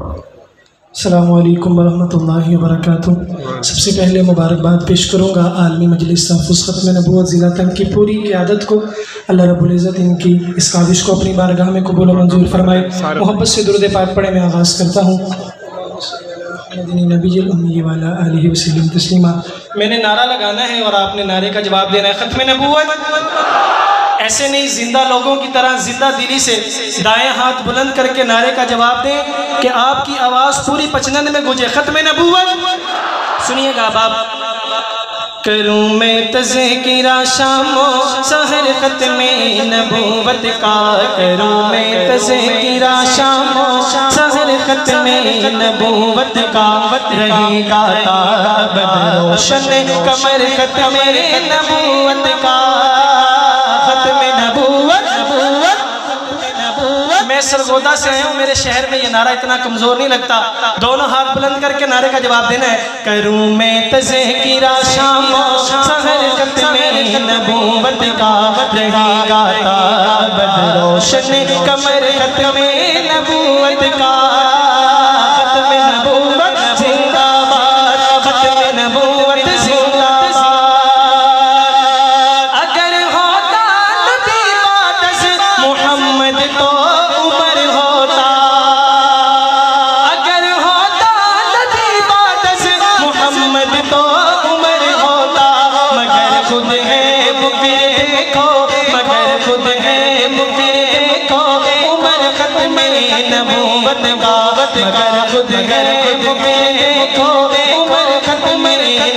अस्सलामु अलैकुम वरहमतुल्लाहि वबरकातुहू। सबसे पहले मुबारकबाद पेश करूँगा आलमी मजलिस तहफ़्फ़ुज़ ख़त्म नबूवत ज़िला तंग की पूरी क़यादत को। अल्लाह रब्बुल इज़्ज़त इनकी इस काविश को अपनी बारगाह में कबूल व मंजूर फरमाए। मोहब्बत से दुरूद पाक पढ़े मैं आगाज़ करता हूँ। मैंने नारा लगाना है और आपने नारे का जवाब देना है। ख़त्म नबूवत ऐसे नहीं, जिंदा लोगों की तरह जिंदा दिली से दाएं हाथ बुलंद करके नारे का जवाब दें कि आपकी आवाज़ पूरी पचनंद में गुजे। ख़त्म नबूवत सुनिएगा बाप। करूँ मैं तज़किरा शामो सहर ख़त्म नबूवत का, करूँ मैं तज़किरा शामो सहर ख़त्म नबूवत का, रहेगा ताबद रोशन कमर ख़त्म नबूवत का। ख़त्म नबूवत मैं सरगोदा से आया हूँ, मेरे शहर में ये नारा इतना कमज़ोर नहीं लगता। दोनों हाथ बुलंद करके नारे का जवाब देना है। करूँ मैं तज़किरा शामो सहर ख़त्म नबूवत का, रहेगा ताबद रोशन कमर ख़त्म नबूवत का। ख़त्म नबूवत जिंदाबाद, ख़त्म नबूवत जिंदाबाद। अगर होता नबी बादस मोहम्मद तो उमर होता, अगर होता नबी बादस मोहम्मद तो उमर होता, मगर खुद है मुफिर देखो, मगर खुद है मुफिर देखो, उमर ख़त्म नबूवत का, मगर खुद है मुफिर देखो, उमर ख़त्म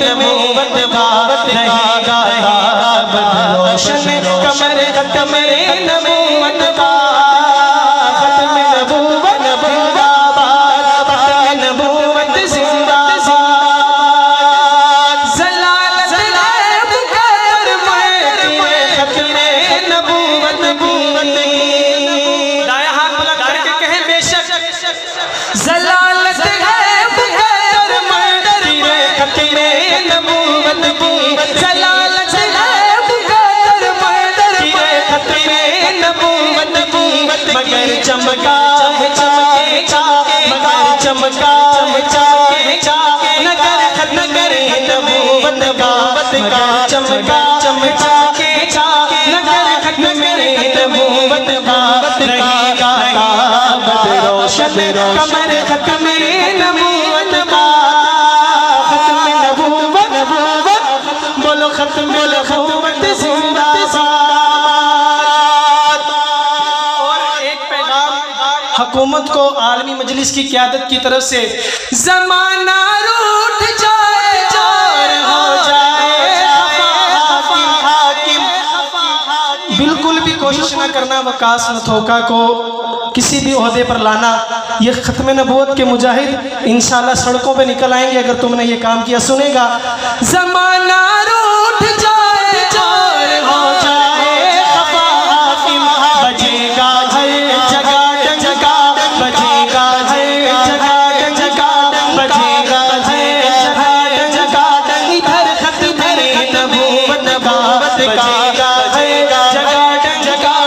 नबूवत का, रहेगा ताबद रोशन कमर ख़त्म नबूवत का। ख़त्म नबूवत जिंदाबाद, ख़त्म नबूवत जिंदाबाद। ज़लालत गैब कर मैं ख़त्म नबूवत की। दाया हाथ बुलंद करके कहें बेशक। ज़लालत गैब कर मैं ख़त्म नबूवत की। ज़लालत गैब कर मैं ख़त्म नबूवत की। मगर चमका है चमकेगा, मगर चमका है चमकेगा, नगर ख़त्म करे नबूवत का, मगर चमका चमकेगा, नगर ख़त्म करे नबूवत का, रहेगा ताबद रोशन कमर ख़त्म नबूवत का। ख़त्म नबूवत बोलो, ख़त्म नबूवत जिंदाबाद। हुकूमत को आलमी मजलिस की क़यादत की तरफ से, ज़माना रूठ जाए और हो जाए हाकिम, बिल्कुल भी कोशिश न करना वकास नथोका को किसी भी ओहदे पर लाना। ये ख़त्म नबूवत के मुजाहिद इंशाअल्लाह सड़कों पे निकल आएंगे अगर तुमने ये काम किया। सुनेगा ज़माना रूठ जाए और हो जाए हाकिम, बजेगा हर जगह जगह, बजेगा हर जगह जगह, बजेगा हर जगह, इधर ख़त्म नबूवत का, बजेगा हर जगह जगह,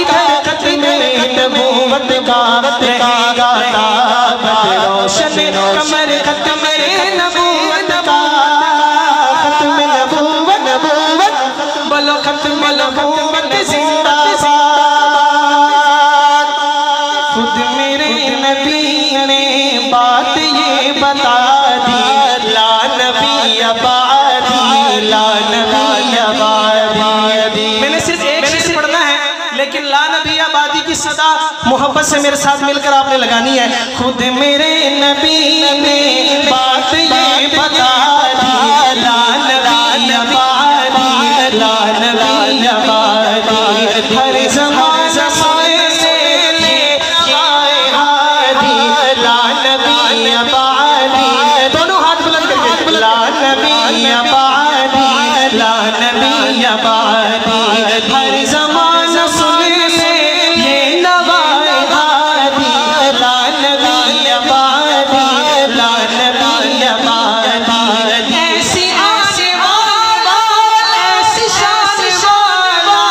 इधर ख़त्म नबूवत का, रहेगा ताबद रोशन कमर ख़त्म नबूवत का। ख़त्म नबूवत बोलो, ख़त्म नबूवत जिंदाबाद। खुद मेरे नबी ने बात ये बता दी, ला नबी अबादी, ला नबी अबादी। मैंने सिर्फ एक चीज़ पढ़ना है, लेकिन ला नबी आबादी की सदा मोहब्बत से मेरे साथ मिलकर आपने लगानी है। खुद मेरे नबी ने बात ये बता दी, ला नबी आबादी, ला नबी आबादी। हर ज़माने से ये आए हादी, ला नबी आबादी। दोनों हाथ बुलंद करके, ला नबी आबादी, ला नबी आबादी। हर ज़माना सुने से ये नवाए हादी, ला नबी आबादी, ला नबी आबादी। ऐसी आसे वाला, ऐसी शान वाला,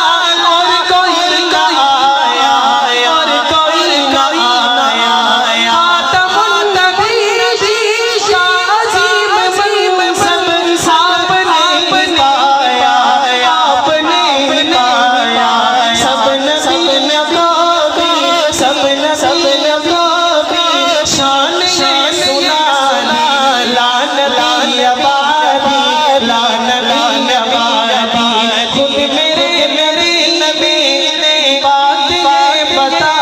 और कोई का आया, और कोई का आया। आतमुन बता